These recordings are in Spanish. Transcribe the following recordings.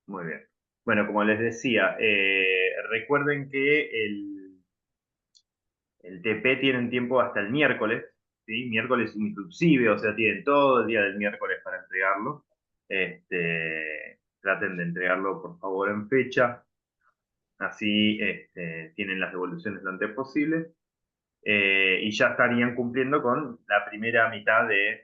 Muy bien. Bueno, como les decía, recuerden que el TP tienen tiempo hasta el miércoles, ¿sí? Miércoles inclusive, o sea, tienen todo el día del miércoles para entregarlo. Traten de entregarlo, por favor, en fecha. Así tienen las devoluciones lo antes posible. Y ya estarían cumpliendo con la primera mitad de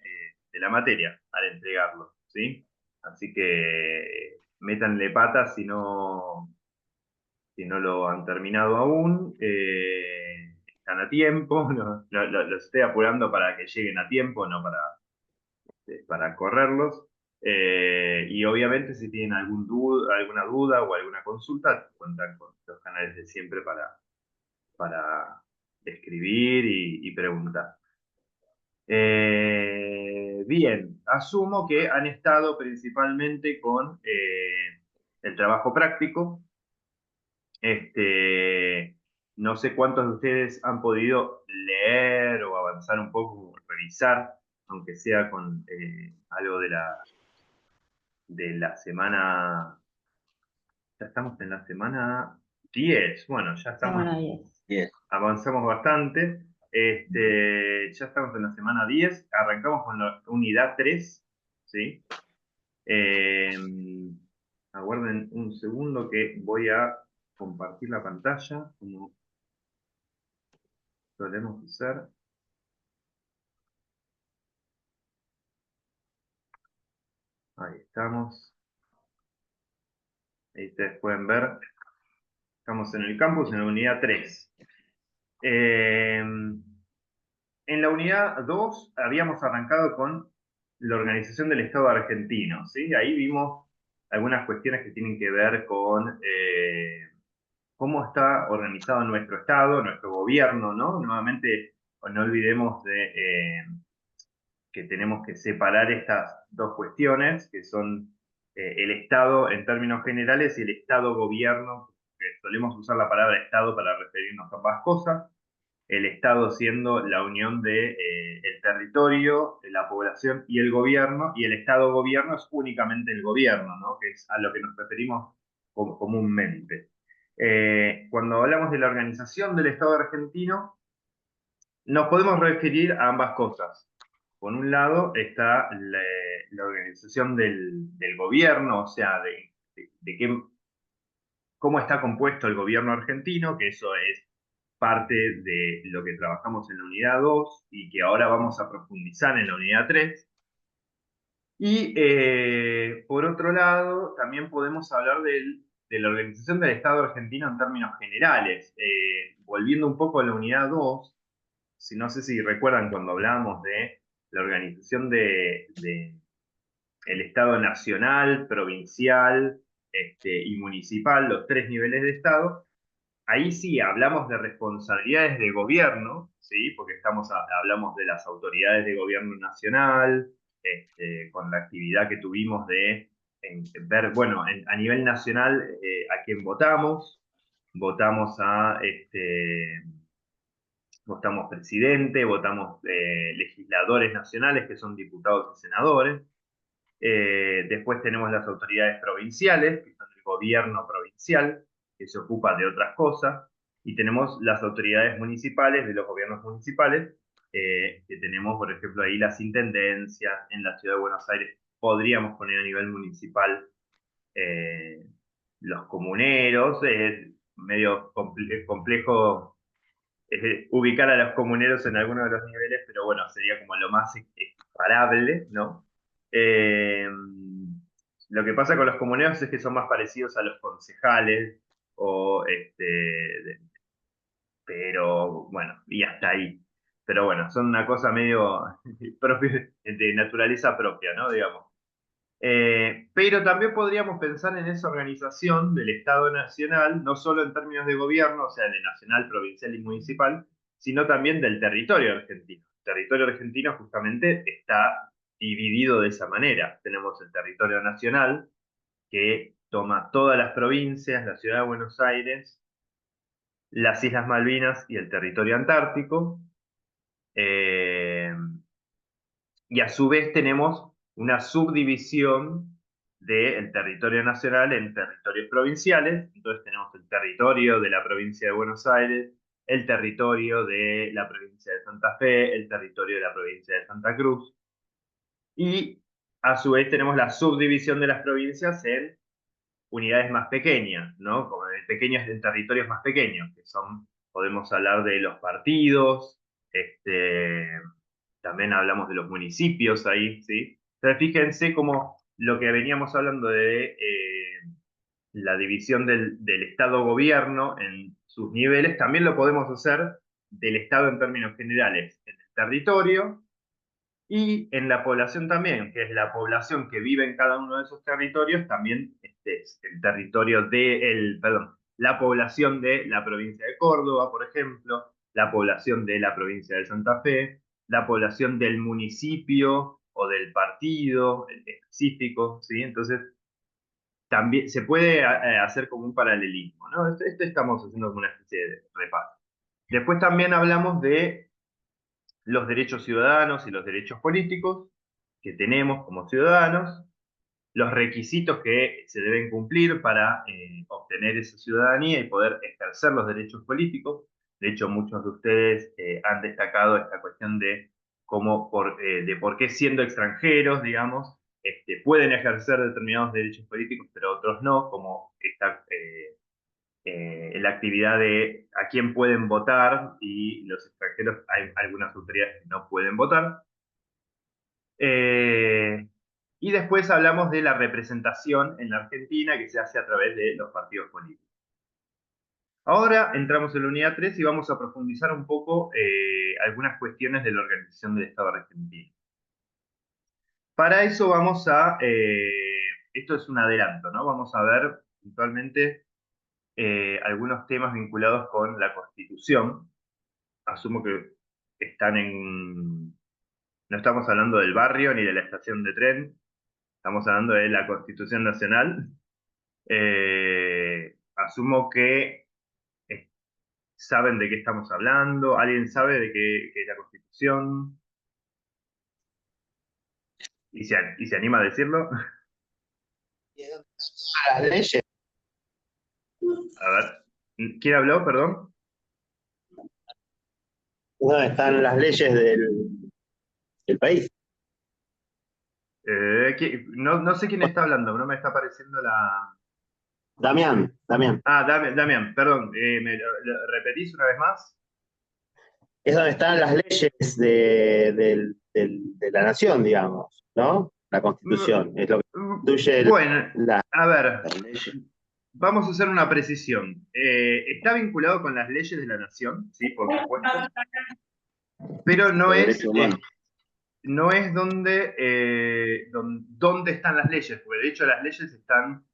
la materia al entregarlo, ¿sí? Así que métanle patas si no lo han terminado aún. Están a tiempo, los estoy apurando para que lleguen a tiempo, no para correrlos. Y obviamente si tienen alguna duda o alguna consulta, cuentan con los canales de siempre para escribir y preguntar. Bien, asumo que han estado principalmente con el trabajo práctico. No sé cuántos de ustedes han podido leer o avanzar un poco, revisar, aunque sea con algo de la semana. Ya estamos en la semana 10. Bueno, ya estamos, Semana 10. Bien. avanzamos bastante. Ya estamos en la semana 10. Arrancamos con la unidad 3, ¿sí? Eh, Aguarden un segundo que voy a compartir la pantalla, como solemos hacer. Ahí estamos. Ahí ustedes pueden ver. Estamos en el campus, en la unidad 3. En la unidad 2 habíamos arrancado con la organización del Estado argentino, ¿sí? Ahí vimos algunas cuestiones que tienen que ver con cómo está organizado nuestro Estado, nuestro gobierno, ¿no? Nuevamente, no olvidemos que tenemos que separar estas dos cuestiones, que son el Estado en términos generales y el Estado-gobierno, que solemos usar la palabra Estado para referirnos a ambas cosas. El Estado siendo la unión de el territorio, la población y el gobierno, y el Estado-gobierno es únicamente el gobierno, ¿no? Que es a lo que nos referimos comúnmente. Cuando hablamos de la organización del Estado argentino, nos podemos referir a ambas cosas. Por un lado está la organización del gobierno, o sea, cómo está compuesto el gobierno argentino, que eso es parte de lo que trabajamos en la unidad 2 y que ahora vamos a profundizar en la unidad 3. Y por otro lado, también podemos hablar de la organización del Estado argentino en términos generales. Volviendo un poco a la unidad 2, si no sé si recuerdan cuando hablábamos de la organización de el Estado nacional, provincial y municipal, los tres niveles de Estado. Ahí sí hablamos de responsabilidades de gobierno, ¿sí? Porque hablamos de las autoridades de gobierno nacional, con la actividad que tuvimos de ver, bueno, a nivel nacional, a quién votamos. Votamos votamos presidente, votamos legisladores nacionales, que son diputados y senadores. Después tenemos las autoridades provinciales, que son el gobierno provincial, que se ocupa de otras cosas. Y tenemos las autoridades municipales, de los gobiernos municipales, que tenemos, por ejemplo, ahí las intendencias en la ciudad de Buenos Aires. Podríamos poner a nivel municipal eh, los comuneros. Es medio complejo ubicar a los comuneros en alguno de los niveles, pero bueno, sería como lo más equiparable, ¿no? Eh, lo que pasa con los comuneros es que son más parecidos a los concejales, o pero bueno, y hasta ahí. Pero bueno, son una cosa medio de naturaleza propia, ¿no? Digamos. Pero también podríamos pensar en esa organización del Estado Nacional, no solo en términos de gobierno, o sea, de nacional, provincial y municipal, sino también del territorio argentino. El territorio argentino justamente está dividido de esa manera. Tenemos el territorio nacional, que toma todas las provincias, la ciudad de Buenos Aires, las Islas Malvinas y el territorio antártico. Eh, y a su vez tenemos una subdivisión del territorio nacional en territorios provinciales. Entonces tenemos el territorio de la provincia de Buenos Aires, el territorio de la provincia de Santa Fe, el territorio de la provincia de Santa Cruz, y a su vez tenemos la subdivisión de las provincias en unidades más pequeñas, ¿no? Como en territorios más pequeños, que son, podemos hablar de los partidos, también hablamos de los municipios ahí, ¿sí? Entonces fíjense cómo lo que veníamos hablando de la división del Estado-gobierno en sus niveles, también lo podemos hacer del Estado en términos generales, en el territorio, y en la población también, que es la población que vive en cada uno de esos territorios, también es el territorio perdón, la población de la provincia de Córdoba, por ejemplo, la población de la provincia de Santa Fe, la población del municipio o del partido específico, ¿sí? Entonces, también se puede hacer como un paralelismo, ¿no? Esto estamos haciendo como una especie de repaso. Después también hablamos de los derechos ciudadanos y los derechos políticos que tenemos como ciudadanos, los requisitos que se deben cumplir para obtener esa ciudadanía y poder ejercer los derechos políticos. De hecho, muchos de ustedes han destacado esta cuestión de de por qué siendo extranjeros, digamos, pueden ejercer determinados derechos políticos, pero otros no, como la actividad de a quién pueden votar y los extranjeros, hay algunas autoridades que no pueden votar. Eh, y después hablamos de la representación en la Argentina que se hace a través de los partidos políticos. Ahora entramos en la unidad 3 y vamos a profundizar un poco algunas cuestiones de la organización del Estado argentino. Para eso esto es un adelanto, ¿no? Vamos a ver puntualmente algunos temas vinculados con la Constitución. Asumo que están no estamos hablando del barrio ni de la estación de tren, estamos hablando de la Constitución Nacional. Asumo que saben de qué estamos hablando. ¿Alguien sabe de qué es la Constitución? Y se anima a decirlo. Las leyes, A ver, ¿quién habló? Perdón. no, están las leyes del país. No sé quién está hablando, no me está apareciendo la... Damián, Damián. Ah, Damián, perdón. ¿Me lo repetís una vez más? Es donde están las leyes de la nación, digamos, ¿no? La constitución, es lo que constituye Bueno, la, a ver, las leyes. vamos a hacer una precisión. Está vinculado con las leyes de la nación, sí, por supuesto, pero Los derechos humanos. no es donde están las leyes, porque de hecho las leyes están,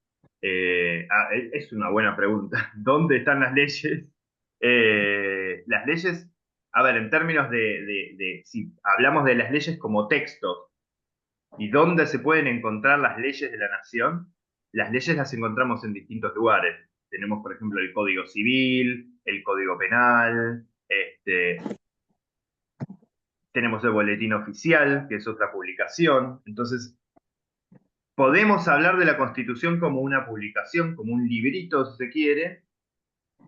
es una buena pregunta, ¿dónde están las leyes? Las leyes, a ver, en términos si hablamos de las leyes como textos y dónde se pueden encontrar las leyes de la nación, las leyes las encontramos en distintos lugares. Tenemos, por ejemplo, el Código Civil, el Código Penal, tenemos el Boletín Oficial, que es otra publicación. Entonces, podemos hablar de la Constitución como una publicación, como un librito, si se quiere,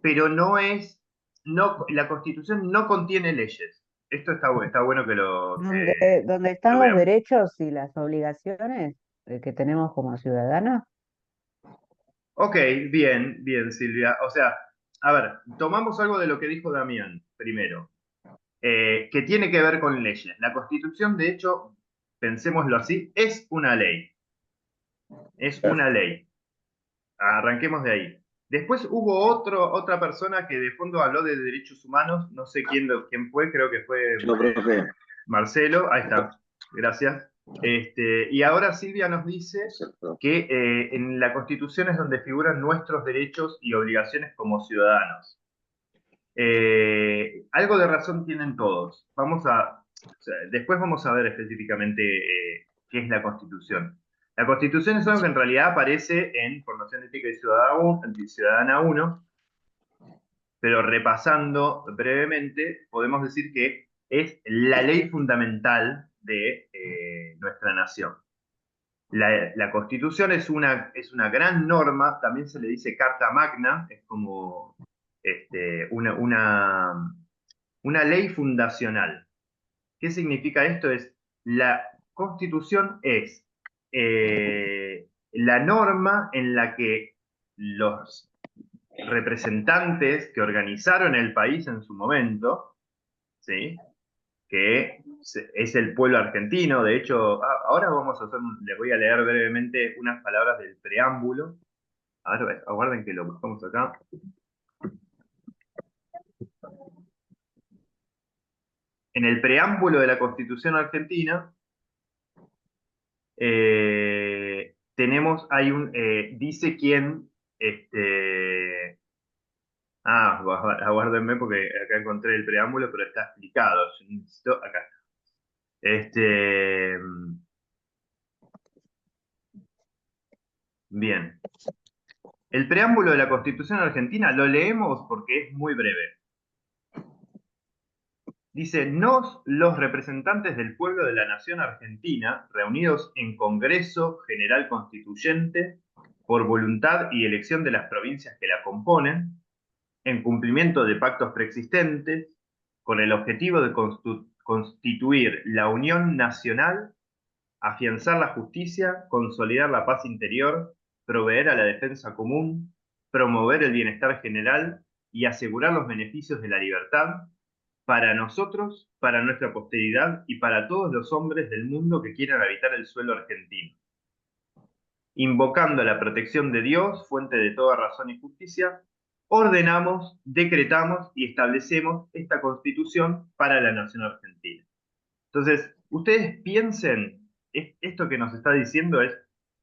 pero la Constitución no contiene leyes. Esto está bueno que Donde están lo los veamos. derechos y las obligaciones que tenemos como ciudadanos. Ok, bien, bien, Silvia. O sea, a ver, tomamos algo de lo que dijo Damián primero, que tiene que ver con leyes. La Constitución, de hecho, pensémoslo así, es una ley. Es una ley. Arranquemos de ahí. Después hubo otra persona que de fondo habló de derechos humanos, no sé quién fue, creo que fue Yo creo que Marcelo, ahí está, gracias. Y ahora Silvia nos dice que en la Constitución es donde figuran nuestros derechos y obligaciones como ciudadanos. Algo de razón tienen todos. O sea, después vamos a ver específicamente qué es la Constitución. La Constitución es algo que en realidad aparece en Formación Ética y Ciudadana 1, pero repasando brevemente, podemos decir que es la ley fundamental de nuestra nación. La Constitución es una gran norma, también se le dice Carta Magna, es como una ley fundacional. ¿Qué significa esto? La Constitución es la norma en la que los representantes que organizaron el país en su momento, ¿sí? Que es el pueblo argentino. De hecho, ahora vamos a hacer, les voy a leer brevemente unas palabras del preámbulo. A ver, aguarden que lo buscamos acá. En el preámbulo de la Constitución Argentina, dice quién, aguárdenme porque acá encontré el preámbulo, pero está explicado. Yo necesito, acá. Este, bien. El preámbulo de la Constitución Argentina lo leemos porque es muy breve. Dice, nos, los representantes del pueblo de la Nación Argentina, reunidos en Congreso General Constituyente, por voluntad y elección de las provincias que la componen, en cumplimiento de pactos preexistentes, con el objetivo de constituir la unión nacional, afianzar la justicia, consolidar la paz interior, proveer a la defensa común, promover el bienestar general y asegurar los beneficios de la libertad para nosotros, para nuestra posteridad y para todos los hombres del mundo que quieran habitar el suelo argentino. Invocando la protección de Dios, fuente de toda razón y justicia, ordenamos, decretamos y establecemos esta Constitución para la nación argentina. Entonces, ustedes piensen, esto que nos está diciendo es,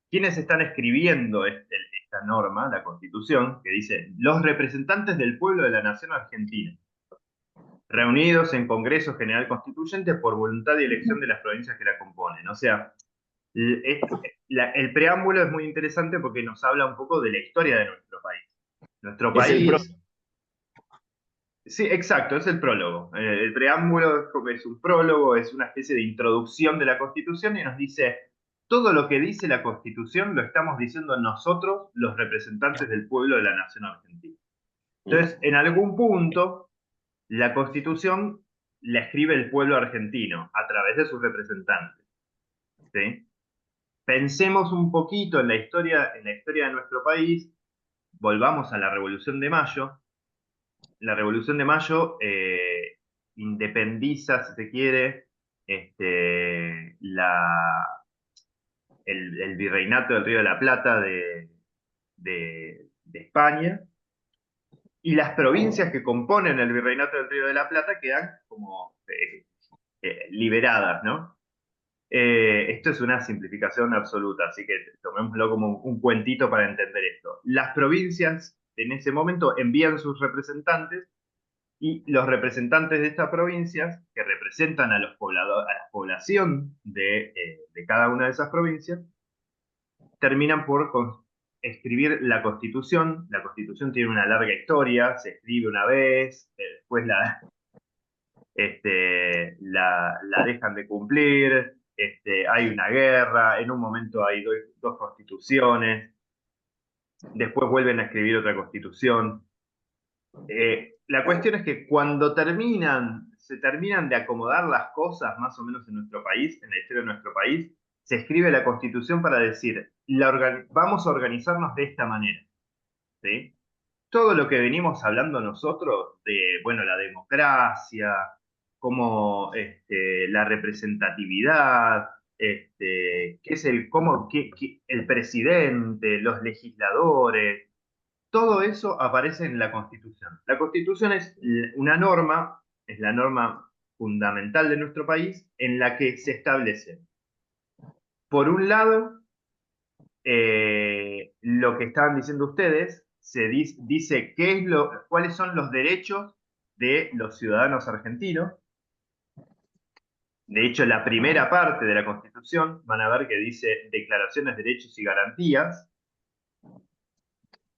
¿quiénes están escribiendo esta norma, la Constitución, que dice, los representantes del pueblo de la nación argentina, reunidos en Congreso General Constituyente por voluntad y elección de las provincias que la componen? O sea, el preámbulo es muy interesante porque nos habla un poco de la historia de nuestro país. Nuestro Es el país... Sí, exacto, es el prólogo. El preámbulo es un prólogo, es una especie de introducción de la Constitución y nos dice, todo lo que dice la Constitución lo estamos diciendo nosotros, los representantes del pueblo de la nación argentina. Entonces, en algún punto, la Constitución la escribe el pueblo argentino a través de sus representantes, ¿sí? Pensemos un poquito en la historia de nuestro país, volvamos a la Revolución de Mayo. La Revolución de Mayo independiza, si se quiere, el virreinato del Río de la Plata de España, y las provincias que componen el virreinato del Río de la Plata quedan como liberadas, ¿no? Esto es una simplificación absoluta, así que tomémoslo como un cuentito para entender esto. Las provincias en ese momento envían sus representantes y los representantes de estas provincias, que representan a los pobladores, a la población de cada una de esas provincias, terminan por escribir la Constitución. La Constitución tiene una larga historia, se escribe una vez, después la dejan de cumplir, hay una guerra, en un momento hay dos constituciones, después vuelven a escribir otra constitución. La cuestión es que cuando se terminan de acomodar las cosas más o menos en nuestro país, en la historia de nuestro país, se escribe la Constitución para decir, vamos a organizarnos de esta manera, ¿sí? Todo lo que venimos hablando nosotros de, bueno, la democracia, como la representatividad, qué es el presidente, los legisladores, todo eso aparece en la Constitución. La Constitución es una norma, es la norma fundamental de nuestro país, en la que se establece, por un lado, lo que estaban diciendo ustedes, dice cuáles son los derechos de los ciudadanos argentinos. De hecho, la primera parte de la Constitución, van a ver que dice declaraciones, derechos y garantías.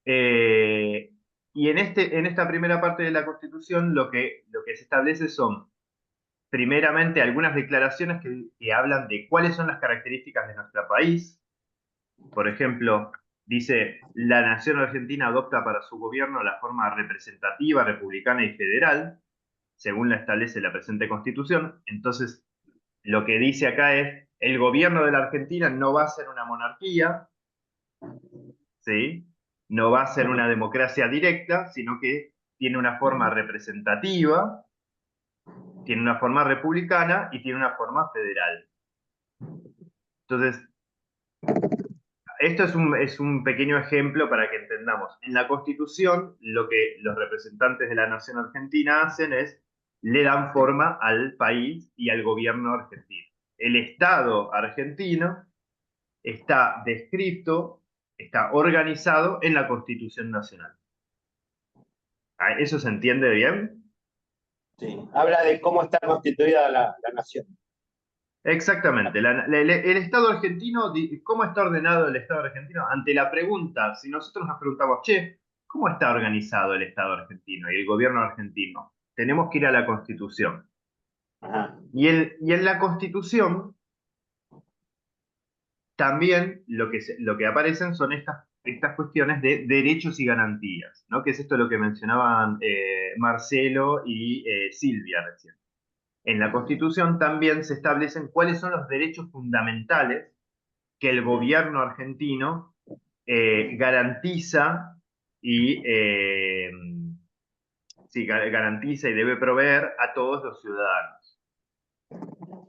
Y en esta primera parte de la Constitución lo que se establece son, primeramente, algunas declaraciones que hablan de cuáles son las características de nuestro país, Por ejemplo, dice, la nación argentina adopta para su gobierno la forma representativa, republicana y federal, según la establece la presente Constitución. Entonces, lo que dice acá es, el gobierno de la Argentina no va a ser una monarquía, ¿sí? No va a ser una democracia directa, sino que tiene una forma representativa, tiene una forma republicana y tiene una forma federal. Entonces, esto es un pequeño ejemplo para que entendamos. En la Constitución, lo que los representantes de la nación argentina hacen es, le dan forma al país y al gobierno argentino. El Estado argentino está descrito, está organizado en la Constitución Nacional. ¿Eso se entiende bien? Sí. Habla de cómo está constituida la nación. Exactamente. El Estado argentino, ¿cómo está ordenado el Estado argentino? Ante la pregunta, si nosotros nos preguntamos, che, ¿cómo está organizado el Estado argentino y el gobierno argentino? Tenemos que ir a la Constitución. Ajá. Y en la Constitución también lo que aparecen son estas cuestiones de derechos y garantías, ¿no? Que es esto lo que mencionaban Marcelo y Silvia recién. En la Constitución también se establecen cuáles son los derechos fundamentales que el gobierno argentino garantiza y sí, garantiza y debe proveer a todos los ciudadanos.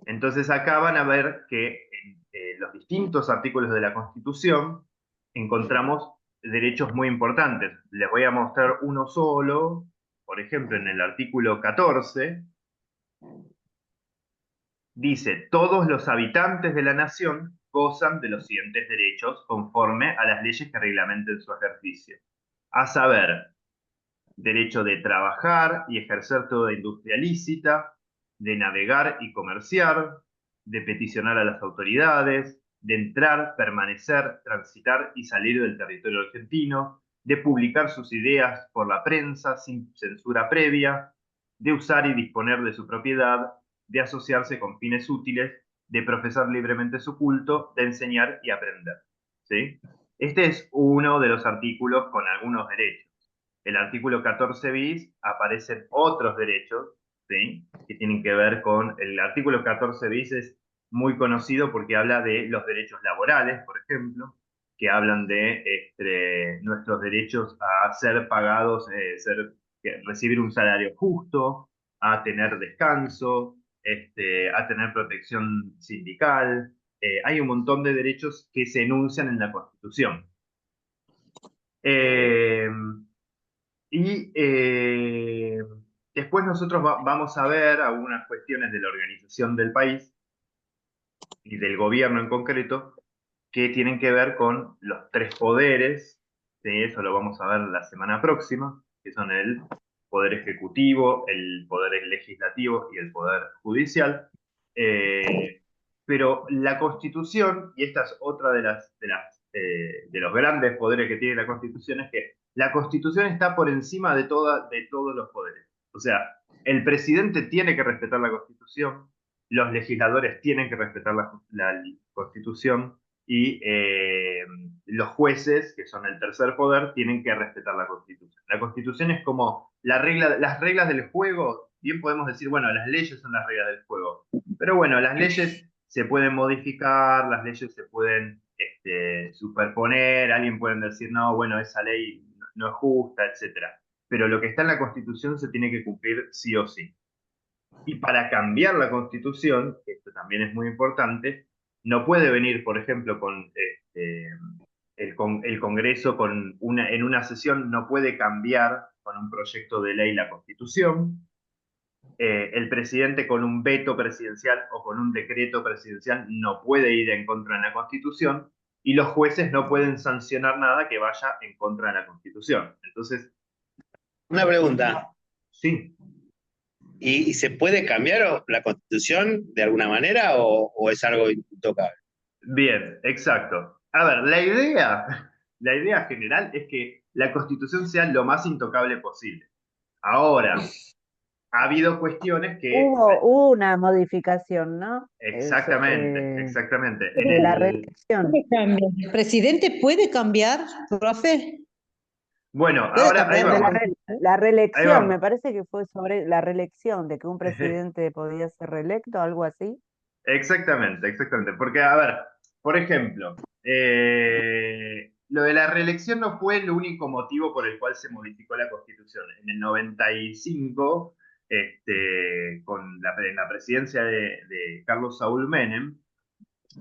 Entonces acá van a ver que en los distintos artículos de la Constitución encontramos derechos muy importantes. Les voy a mostrar uno solo. Por ejemplo, en el artículo 14 dice, todos los habitantes de la nación gozan de los siguientes derechos conforme a las leyes que reglamenten su ejercicio. A saber, derecho de trabajar y ejercer toda industria lícita, de navegar y comerciar, de peticionar a las autoridades, de entrar, permanecer, transitar y salir del territorio argentino, de publicar sus ideas por la prensa sin censura previa, de usar y disponer de su propiedad, de asociarse con fines útiles, de profesar libremente su culto, de enseñar y aprender. ¿Sí? Este es uno de los artículos con algunos derechos. El artículo 14 bis aparecen otros derechos, ¿sí? Que tienen que ver con... El artículo 14 bis es muy conocido porque habla de los derechos laborales, por ejemplo, que hablan de nuestros derechos a ser pagados, recibir un salario justo, a tener descanso, a tener protección sindical. Hay un montón de derechos que se enuncian en la Constitución. Eh, y después nosotros vamos a ver algunas cuestiones de la organización del país y del gobierno en concreto que tienen que ver con los tres poderes, ¿sí? Eso lo vamos a ver la semana próxima, que son el poder ejecutivo, el poder legislativo y el poder judicial. Pero la Constitución, y esta es otra de los grandes poderes que tiene la Constitución, es que la Constitución está por encima de todos los poderes. O sea, el presidente tiene que respetar la Constitución, los legisladores tienen que respetar la Constitución y los jueces, que son el tercer poder, tienen que respetar la Constitución. La Constitución es como las reglas del juego. Bien podemos decir, bueno, las leyes son las reglas del juego. Pero bueno, las leyes se pueden modificar, las leyes se pueden superponer, alguien puede decir, no, bueno, esa ley no es justa, etc. Pero lo que está en la Constitución se tiene que cumplir sí o sí. Y para cambiar la Constitución, esto también es muy importante, no puede venir, por ejemplo, el Congreso en una sesión no puede cambiar con un proyecto de ley la Constitución. El presidente con un veto presidencial o con un decreto presidencial no puede ir en contra de la Constitución y los jueces no pueden sancionar nada que vaya en contra de la Constitución. Entonces, Una pregunta. sí. ¿Y se puede cambiar la Constitución de alguna manera o es algo intocable? Bien, exacto. A ver, la idea general es que la Constitución sea lo más intocable posible. Ahora, ha habido cuestiones que... Hubo una modificación, ¿no? Exactamente, exactamente. De la reelección. ¿Puede cambiar? ¿El presidente puede cambiar, profe? Bueno, ¿Puede ahora ahí cambiar de la vamos, reelección? La ahí reelección, me vamos. parece que fue sobre la reelección, de que un presidente podía ser reelecto, algo así. Exactamente, exactamente. Porque, a ver, por ejemplo, lo de la reelección no fue el único motivo por el cual se modificó la Constitución. En el 95, en la presidencia de Carlos Saúl Menem,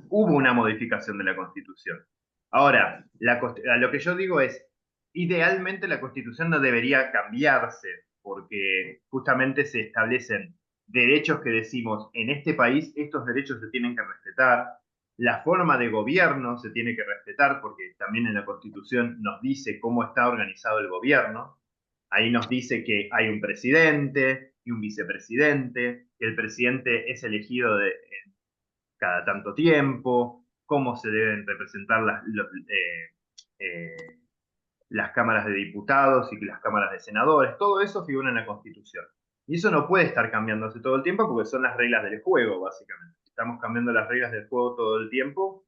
hubo una modificación de la Constitución. Ahora, a lo que yo digo es, idealmente la Constitución no debería cambiarse, porque justamente se establecen derechos que decimos, en este país estos derechos se tienen que respetar, la forma de gobierno se tiene que respetar, porque también en la Constitución nos dice cómo está organizado el gobierno. Ahí nos dice que hay un presidente y un vicepresidente, que el presidente es elegido cada tanto tiempo, cómo se deben representar eh, las cámaras de diputados y las cámaras de senadores, todo eso figura en la Constitución. Y eso no puede estar cambiándose todo el tiempo porque son las reglas del juego, básicamente. Si estamos cambiando las reglas del juego todo el tiempo,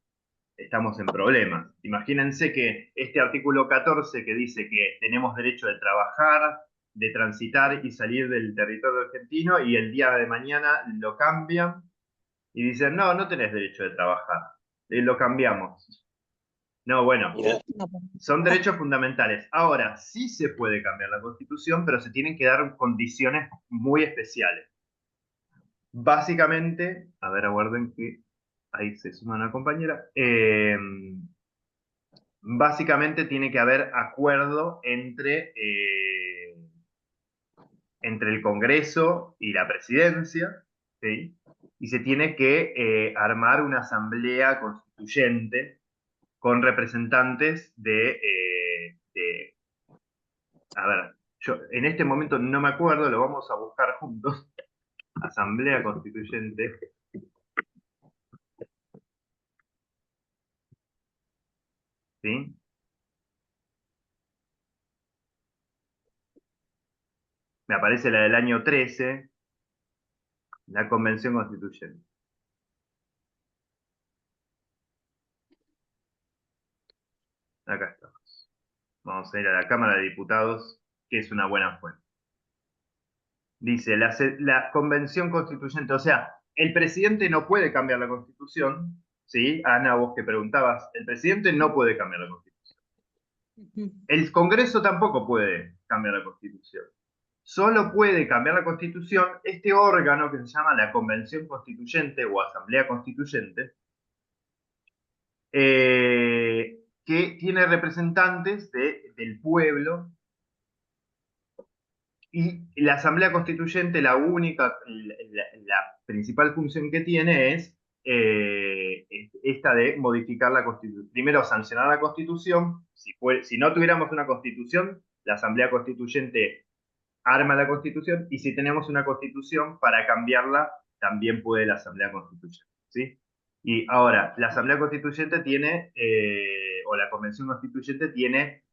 estamos en problemas. Imagínense que este artículo 14 que dice que tenemos derecho de trabajar, de transitar y salir del territorio argentino y el día de mañana lo cambian y dicen, no, no tenés derecho de trabajar. Lo cambiamos. No, bueno, Mira, son derechos fundamentales. Ahora, sí se puede cambiar la Constitución, pero se tienen que dar condiciones muy especiales. Básicamente, a ver, aguarden que ahí se suma una compañera. Básicamente tiene que haber acuerdo entre el Congreso y la presidencia, ¿sí? Y se tiene que armar una asamblea constituyente con representantes a ver, yo en este momento no me acuerdo, lo vamos a buscar juntos, asamblea constituyente, ¿sí? Me aparece la del año 13, la convención constituyente. Acá estamos. Vamos a ir a la Cámara de Diputados, que es una buena fuente. Dice, la convención constituyente, o sea, el presidente no puede cambiar la constitución, ¿sí? Ana, vos que preguntabas, el presidente no puede cambiar la constitución. El Congreso tampoco puede cambiar la constitución. Solo puede cambiar la constitución este órgano que se llama la Convención Constituyente o Asamblea Constituyente, que tiene representantes del pueblo. Y la Asamblea Constituyente, la principal función que tiene es esta de modificar la Constitución. Primero, sancionar la Constitución. Si no tuviéramos una Constitución, la Asamblea Constituyente arma la Constitución. Y si tenemos una Constitución, para cambiarla, también puede la Asamblea Constituyente. ¿Sí? Y ahora, la Asamblea Constituyente tiene, o la Convención Constituyente tiene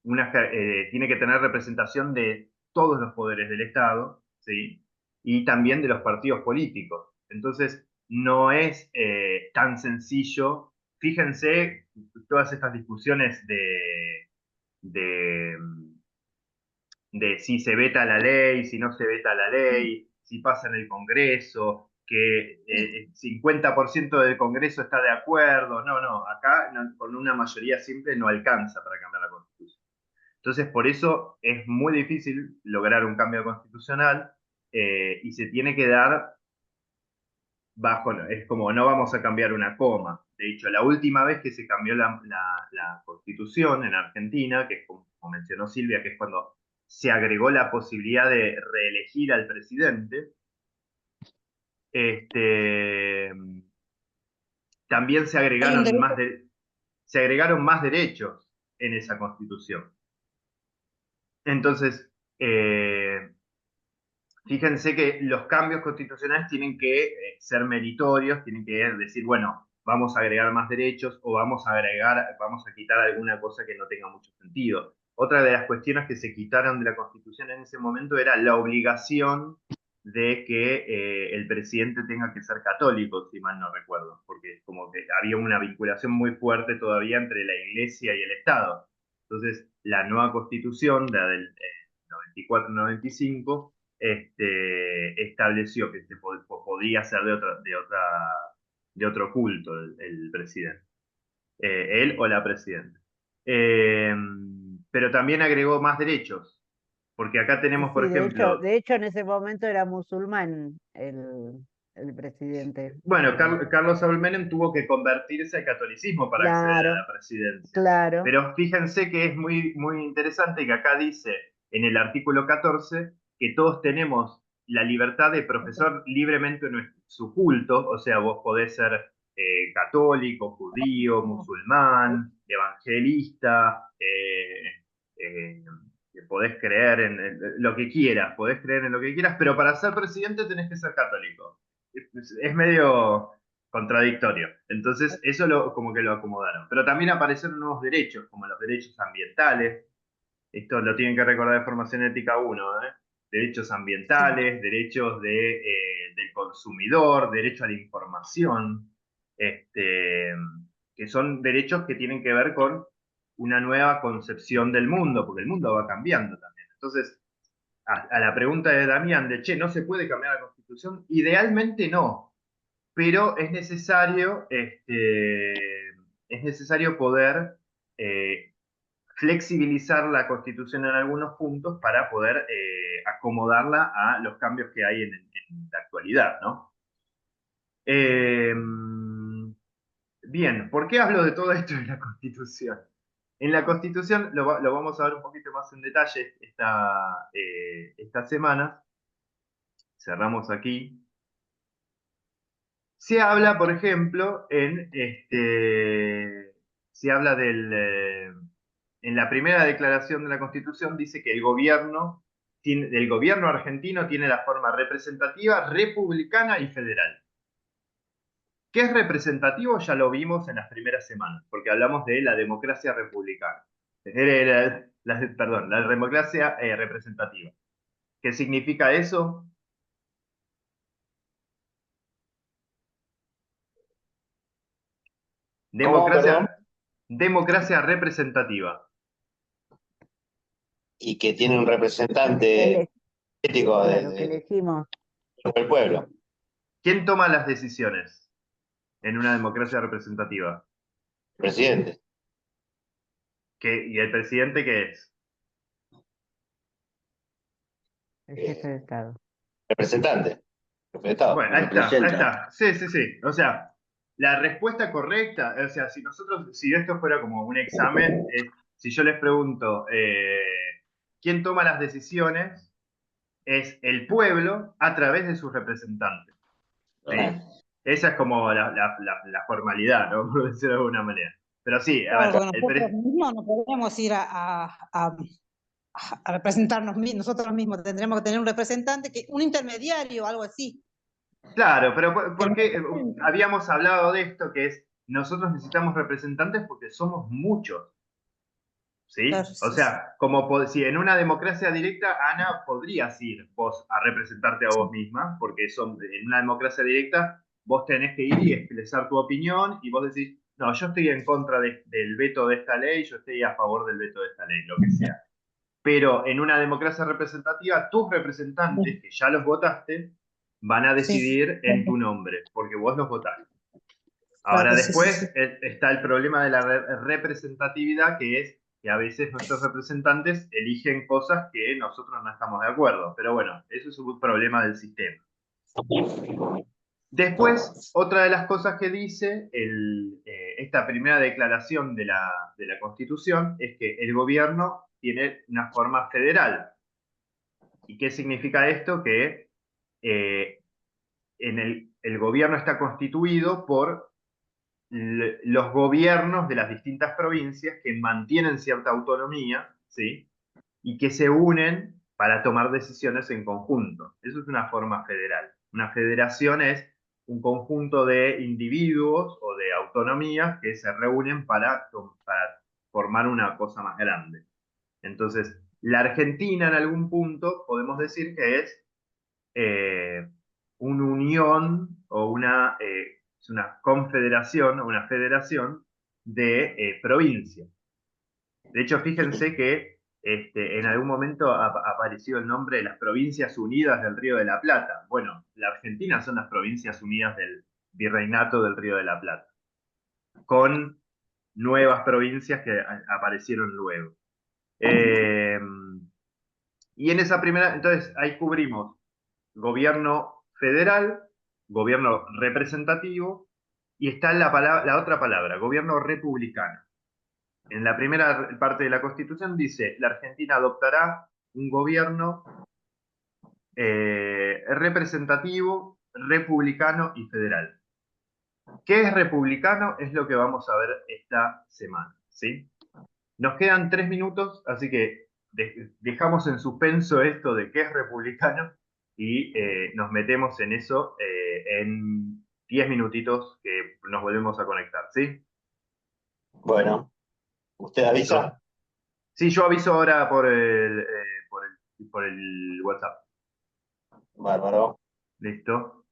que tener representación de todos los poderes del Estado, ¿sí? Y también de los partidos políticos. Entonces, no es tan sencillo. Fíjense todas estas discusiones de, de si se veta la ley, si no se veta la ley, si pasa en el Congreso, que el 50% del Congreso está de acuerdo. No, no, acá con una mayoría simple no alcanza para cambiar la Constitución. Entonces, por eso es muy difícil lograr un cambio constitucional y se tiene que dar es como no vamos a cambiar una coma. De hecho, la última vez que se cambió la constitución en Argentina, que es como mencionó Silvia, que es cuando se agregó la posibilidad de reelegir al presidente, este, también Hay un derecho. se agregaron más derechos en esa constitución. Entonces, fíjense que los cambios constitucionales tienen que ser meritorios, tienen que decir, bueno, vamos a agregar más derechos o vamos a quitar alguna cosa que no tenga mucho sentido. otra de las cuestiones que se quitaron de la Constitución en ese momento era la obligación de que el presidente tenga que ser católico, si mal no recuerdo, porque como que había una vinculación muy fuerte todavía entre la Iglesia y el Estado. Entonces, la nueva Constitución, la del 94-95, estableció que podía ser de otro culto el presidente, él o la presidenta. Eh, pero también agregó más derechos, porque acá tenemos, por Sí, ejemplo, de hecho en ese momento era musulmán el presidente. bueno, Carlos Saúl Menem tuvo que convertirse al catolicismo para acceder a Claro, la presidencia. claro. Pero fíjense que es muy, muy interesante que acá dice en el artículo 14 que todos tenemos la libertad de profesar libremente su culto, o sea, vos podés ser católico, judío, musulmán, evangelista, podés creer en lo que quieras, podés creer en lo que quieras, pero para ser presidente tenés que ser católico. Es medio contradictorio. Entonces, eso como que lo acomodaron. Pero también aparecieron nuevos derechos, como los derechos ambientales. Esto lo tienen que recordar de formación ética 1, ¿eh? Derechos Sí. ambientales, derechos del consumidor, derecho a la información, que son derechos que tienen que ver con una nueva concepción del mundo, porque el mundo va cambiando también. Entonces, a la pregunta de Damián de, che, ¿no se puede cambiar la Constitución? Idealmente no, pero es necesario poder flexibilizar la Constitución en algunos puntos para poder acomodarla a los cambios que hay en la actualidad, ¿no? Eh, Bien, ¿por qué hablo de todo esto en la Constitución? En la Constitución, lo vamos a ver un poquito más en detalle esta semana, cerramos aquí. Se habla, por ejemplo, se habla en la primera declaración de la Constitución dice que el gobierno argentino tiene la forma representativa, republicana y federal. ¿Qué es representativo? Ya lo vimos en las primeras semanas, porque hablamos de la democracia republicana. Perdón, la democracia representativa. ¿Qué significa eso? ¿Cómo, perdón? Democracia representativa. Y que tiene un representante Ele- ético claro, que elegimos. del pueblo, ¿Quién toma las decisiones en una democracia representativa? el presidente, ¿Y el presidente qué es? El jefe de Estado. representante, jefe de Estado. Bueno, ahí está. Sí, sí, sí. O sea, la respuesta correcta, o sea, si esto fuera como un examen, si yo les pregunto, ¿quién toma las decisiones? Es el pueblo a través de sus representantes. ¿Sí? Esa es como la formalidad, ¿no? Por decirlo de alguna manera. Pero sí, a Claro, ver, porque nosotros mismos no podemos ir a representarnos nosotros mismos. Tendremos que tener un representante, un intermediario, algo así. claro, pero porque habíamos hablado de esto, que es, nosotros necesitamos representantes porque somos muchos. Claro, ¿Sí? O sí, sí. sea, si en una democracia directa, Ana, podrías ir vos a representarte a vos misma, porque en una democracia directa vos tenés que ir y expresar tu opinión y vos decís, no, yo estoy en contra del veto de esta ley, yo estoy a favor del veto de esta ley, lo que sea. Pero en una democracia representativa, tus representantes, que ya los votaste, van a Sí, decidir en tu nombre, porque vos los votaste. Ahora, claro, sí, sí, después sí. está el problema de la representatividad, que es que a veces nuestros representantes eligen cosas que nosotros no estamos de acuerdo. Pero bueno, eso es un problema del sistema. Después, otra de las cosas que dice esta primera declaración de la Constitución es que el gobierno tiene una forma federal. ¿Y qué significa esto? Que eh, el gobierno está constituido por los gobiernos de las distintas provincias que mantienen cierta autonomía, ¿sí? Y que se unen para tomar decisiones en conjunto. Eso es una forma federal. Una federación es un conjunto de individuos o de autonomías que se reúnen para formar una cosa más grande. Entonces, la Argentina en algún punto podemos decir que es una unión o es una confederación o una federación de provincias. De hecho, fíjense que en algún momento apareció el nombre de las Provincias Unidas del Río de la Plata. Bueno, la Argentina son las Provincias Unidas del Virreinato del Río de la Plata, con nuevas provincias que aparecieron luego. Y en esa primera, entonces ahí cubrimos gobierno federal, gobierno representativo, y está la otra palabra, gobierno republicano. En la primera parte de la Constitución dice, la Argentina adoptará un gobierno representativo, republicano y federal. ¿Qué es republicano? Es lo que vamos a ver esta semana, ¿sí? Nos quedan 3 minutos, así que dejamos en suspenso esto de qué es republicano y nos metemos en eso en 10 minutitos que nos volvemos a conectar, ¿sí? Bueno, ¿usted avisa? Sí, yo aviso ahora por el WhatsApp. Bárbaro. ¿Listo?